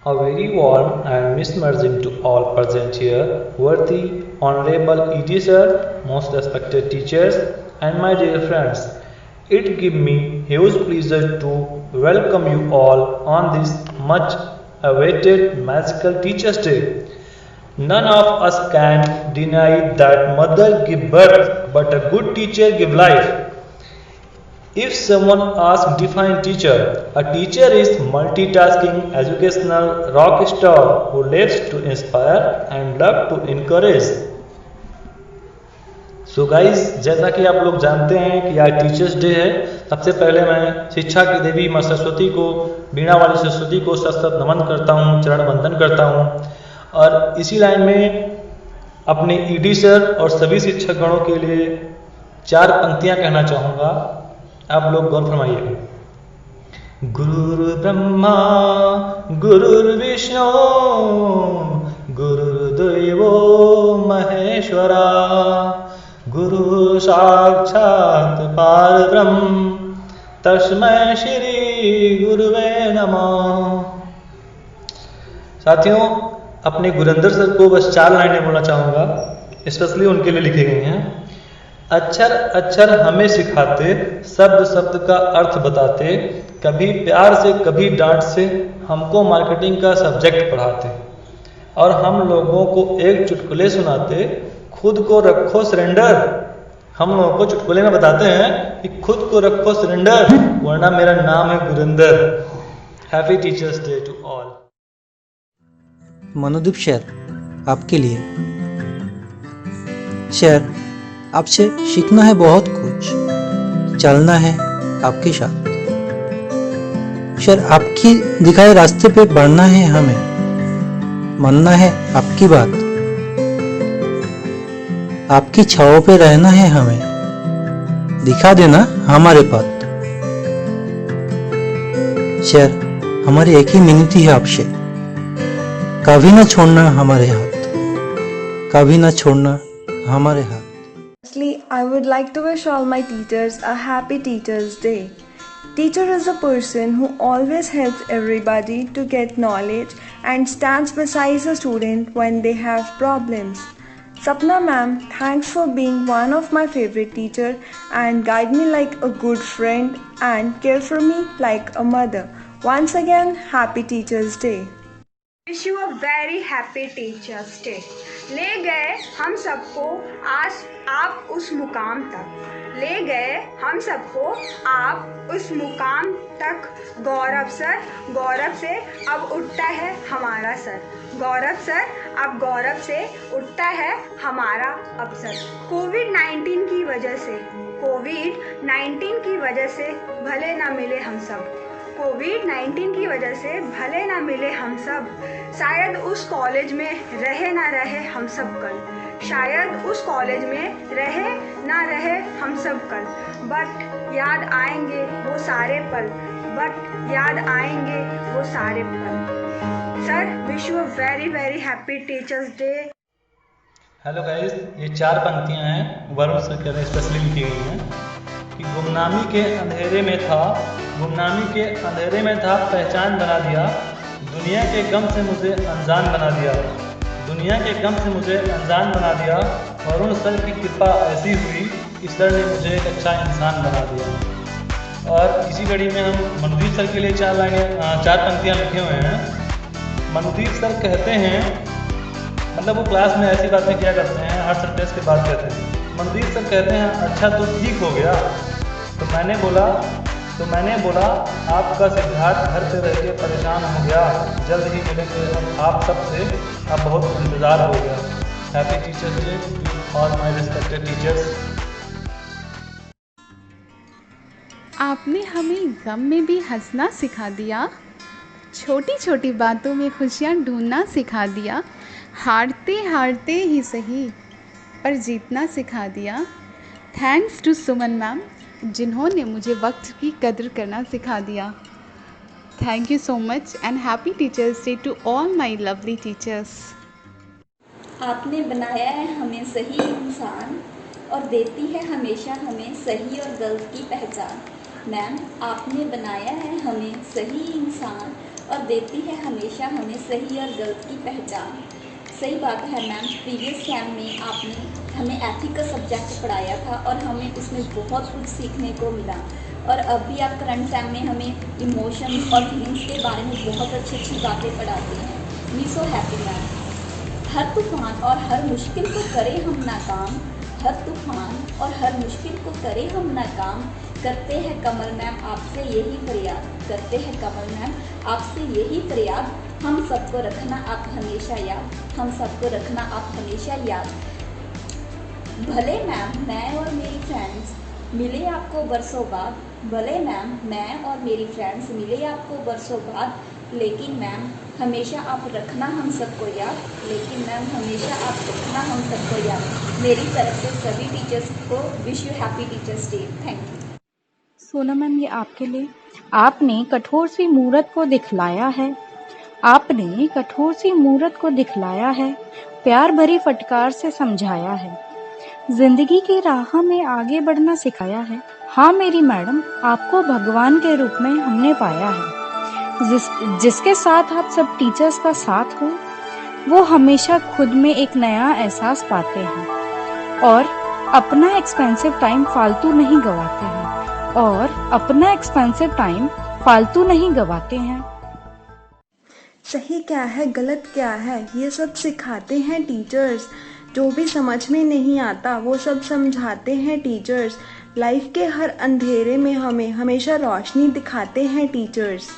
A very warm and mismerging to all present here, worthy, honorable ED sir, most respected teachers, and my dear friends. It gives me huge pleasure to welcome you all on this much awaited magical Teachers' Day. None of us can deny that mother give birth, but a good teacher give life. If someone asks define teacher, a teacher is multitasking educational rock star who lives to inspire and love to encourage. So guys, जैसा कि आप लोग जानते हैं कि आज teachers day है। सबसे पहले मैं शिक्षा की देवी माँ सरस्वती को, बीणा वाली सरस्वती को सत नमन करता हूँ, चरण वंदन करता हूँ। और इसी लाइन में अपने ईडी सर और सभी शिक्षक गणों के लिए 4 पंक्तियाँ कहना चाहूँगा। आप लोग गौर फरमाइए। गुरुर् ब्रह्मा गुरुर्विष्णु गुरुर्देवो महेश्वरा गुरु साक्षात् परब्रह्म तस्मै श्री गुरुवे नमः। साथियों, अपने गुरिंदर सर को बस 4 लाइनें बोलना चाहूँगा, स्पेशली उनके लिए लिखे गए हैं। अक्षर अक्षर हमें सिखाते, शब्द शब्द का अर्थ बताते, कभी प्यार से कभी डांट से हमको मार्केटिंग का सब्जेक्ट पढ़ाते, और हम लोगों को एक चुटकुले सुनाते, खुद को रखो सरेंडर। हम लोगों को चुटकुले में बताते हैं कि खुद को रखो सरेंडर, वरना मेरा नाम है Gurinder. Happy teachers day to all. Manodeep शेर, आपके लिए। शेर, आपसे सीखना है बहुत कुछ, चलना है आपके साथ। शेर, आपकी दिखाए रास्ते पे बढ़ना है हमें, मानना है आपकी बात, आपकी छाओं पे रहना है हमें, दिखा देना हमारे पथ। शेर, हमारी एक ही मिनती है आपसे, कभी ना छोड़ना हमारे हाथ, कभी ना छोड़ना हमारे हाथ। Firstly, I would like to wish all my teachers a happy Teachers' Day. Teacher is a person who always helps everybody to get knowledge and stands beside the student when they have problems. Sapna ma'am, thanks for being one of my favorite teacher and guide me like a good friend and care for me like a mother. Once again, happy Teachers' Day. Wish you a very happy teachers day. ले गए हम सबको आज आप उस मुकाम तक, ले गए हम सबको आप उस मुकाम तक। गौरव सर, गौरव से अब उठता है हमारा सर, गौरव सर अब गौरव से उठता है हमारा अवसर। कोविड-19 की वजह से, कोविड-19 की वजह से भले ना मिले हम सब, कोविड-19 की वजह से भले ना मिले हम सब, शायद उस कॉलेज में रहे ना रहे हम सब कल, शायद उस कॉलेज में रहे ना रहे हम सब कल, बट याद आएंगे वो सारे पल, बट याद आएंगे वो सारे पल। Sir, wish you a very very happy teachers day. Hello guys, ये 4 पंक्तियां हैं, वरुण सर के स्पेशली लिखी गई हैं कि गुमनामी के अंधेरे में था, गुमनामी के अंधेरे में था, पहचान बना दिया, दुनिया के गम से मुझे अनजान बना दिया, दुनिया के गम से मुझे अनजान बना दिया। वरुण सर की कृपा ऐसी हुई कि सर ने मुझे एक अच्छा इंसान बना दिया। और इसी कड़ी में हम मनोदीप सर के लिए 4 पंक्तियाँ लिखे हुए हैं। मनोदीप सर कहते हैं, मतलब वो क्लास में ऐसी बातें किया करते हैं, हर सर टेस्ट के बाद कहते हैं। मनोदीप सर कहते हैं, अच्छा तो ठीक हो गया। तो मैंने बोला आपका सिद्धार्थ घर पे रह के परेशान हो गया, जल्द ही मिलेंगे हम आप सबसे, अब बहुत इंतज़ार हो गया। Happy teachers day to all my respected teachers. आपने हमें गम में भी हंसना सिखा दिया, छोटी छोटी बातों में खुशियाँ ढूंढना सिखा दिया, हारते हारते ही सही पर जीतना सिखा दिया। थैंक्स टू सुमन मैम, जिन्होंने मुझे वक्त की कदर करना सिखा दिया। Thank you so much and happy teachers day to all my lovely teachers. आपने बनाया है हमें सही इंसान और देती है हमेशा हमें सही और गलत की पहचान। मैम, आपने बनाया है हमें सही इंसान और देती है हमेशा हमें सही और गलत की पहचान। सही बात है मैम, प्रीवियस सेम में आपने हमें एथिक का सब्जेक्ट पढ़ाया था और हमें उसमें बहुत कुछ सीखने को मिला। और अब भी आप करंट सेम में हमें इमोशंस और फीलिंग्स के बारे में बहुत अच्छी अच्छी बातें पढ़ाते हैं। We so happy ma'am. हर तूफान और हर मुश्किल को करें हम नाकाम, हर तूफान और हर मुश्किल को करें हम नाकाम, करते हैं कमल मैम आपसे यही फरियाद, करते हैं कमल मैम आपसे यही फरियाद, हम सबको रखना आप हमेशा याद, हम सबको रखना आप हमेशा याद। भले मैम मैं और मेरी फ्रेंड्स मिले आपको बरसों बाद, भले मैम मैं और मेरी फ्रेंड्स मिले आपको बरसों बाद, लेकिन मैम हमेशा आप रखना हम सबको याद, लेकिन मैम हमेशा आप रखना हम सबको याद। मेरी तरफ से सभी टीचर्स को wish you happy teachers day. Thank you. सोना मैम, ये आपके लिए। आपने कठोर सी मूरत को दिखलाया है, आपने कठोर सी मूरत को दिखलाया है, प्यार भरी फटकार से समझाया है, जिंदगी की राह में आगे बढ़ना सिखाया है। हाँ मेरी मैडम, आपको भगवान के रूप में हमने पाया है। जिसके साथ आप सब टीचर्स का साथ हो, वो हमेशा खुद में एक नया एहसास पाते हैं और अपना एक्सपेंसिव टाइम फालतू नहीं गवाते हैं, सही क्या है गलत क्या है ये सब सिखाते हैं टीचर्स। जो भी समझ में नहीं आता वो सब समझाते हैं टीचर्स। लाइफ के हर अंधेरे में हमें हमेशा रोशनी दिखाते हैं टीचर्स।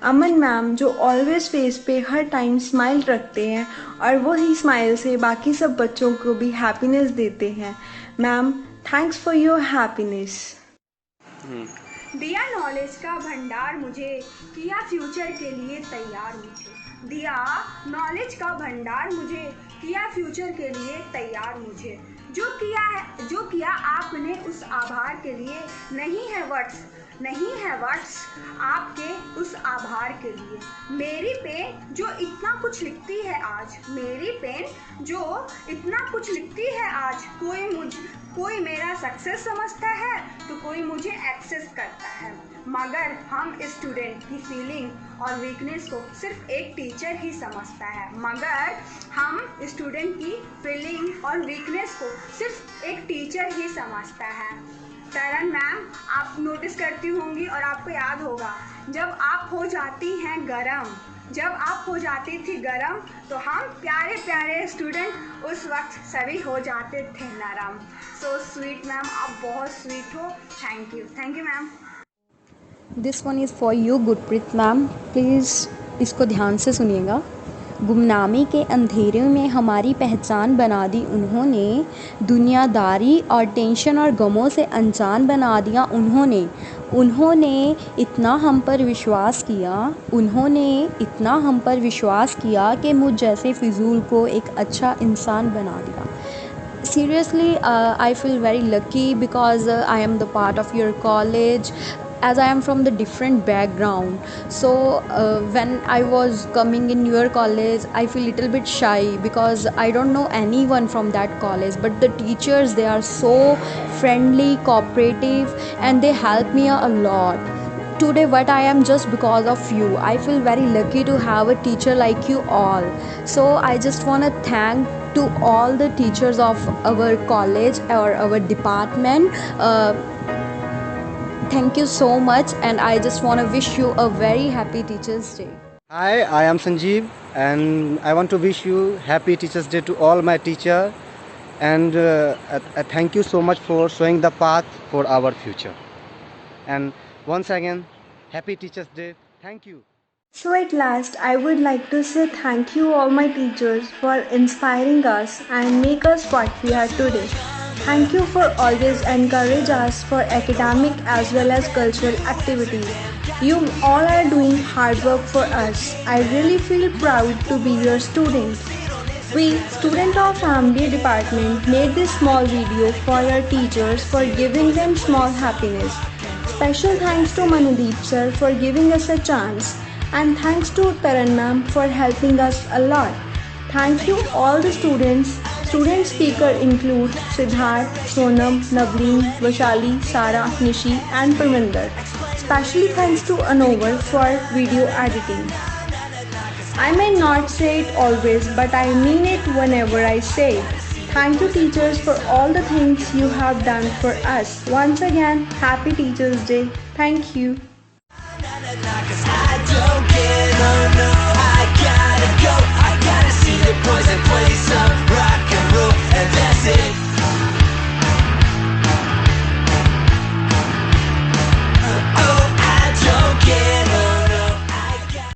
अमन मैम जो ऑलवेज फेस पे हर टाइम स्माइल रखते हैं और वही स्माइल से बाकी सब बच्चों को भी हैप्पीनेस देते हैं। Ma'am, thanks for your happiness. दिया नॉलेज का भंडार मुझे, किया फ्यूचर के लिए तैयार मुझे, दिया नॉलेज का भंडार मुझे, किया फ्यूचर के लिए तैयार मुझे। जो किया आपने उस आभार के लिए, नहीं है वर्ड्स आपके उस आभार के लिए। मेरी पेन जो इतना कुछ लिखती है आज, मेरी पेन जो इतना कुछ लिखती है आज, कोई मेरा सक्सेस समझता है तो कोई मुझे एक्सेस करता है, मगर हम स्टूडेंट की फीलिंग और वीकनेस को सिर्फ एक टीचर ही समझता है, मगर हम स्टूडेंट की फीलिंग और वीकनेस को सिर्फ एक टीचर ही समझता है। तरन मैम, आप नोटिस करती होंगी और आपको याद होगा, जब आप हो जाती थी गरम तो हम प्यारे प्यारे स्टूडेंट उस वक्त सभी हो जाते थे नरम। सो स्वीट मैम, आप बहुत स्वीट हो। Thank you ma'am. This one is for you Gurpreet ma'am, please इसको ध्यान से सुनिएगा। गुमनामी के अंधेरे में हमारी पहचान बना दी उन्होंने, दुनियादारी और टेंशन और गमों से अनजान बना दिया उन्होंने इतना हम पर विश्वास किया कि मुझ जैसे फिजूल को एक अच्छा इंसान बना दिया। Seriously, I feel very lucky because I am the part of your college, as I am from the different background. So when I was coming in your college, I feel little bit shy because I don't know anyone from that college, but the teachers, they are so friendly, cooperative, and they help me a lot. Today what I am just because of you. I feel very lucky to have a teacher like you all. So I just want to thank to all the teachers of our college or our department. Thank you so much, and I just want to wish you a very happy Teachers Day. Hi, I am Sanjeev, and I want to wish you happy Teachers Day to all my teachers, and thank you so much for showing the path for our future. And once again, happy Teachers Day. Thank you. So at last, I would like to say thank you all my teachers for inspiring us and make us what we are today. Thank you for always encourage us for academic as well as cultural activities. You all are doing hard work for us. I really feel proud to be your student. We, student of Family Department, made this small video for your teachers for giving them small happiness. Special thanks to Manudeep sir for giving us a chance. And thanks to Taran ma'am for helping us a lot. Thank you all the students Student speaker include Siddharth, Sonam, Navleen, Vashali, Sara, Nishi and Parminder. Specially thanks to Anovar for video editing. I may not say it always, but I mean it whenever I say it. Thank you teachers for all the things you have done for us. Once again, happy Teachers Day. Thank you.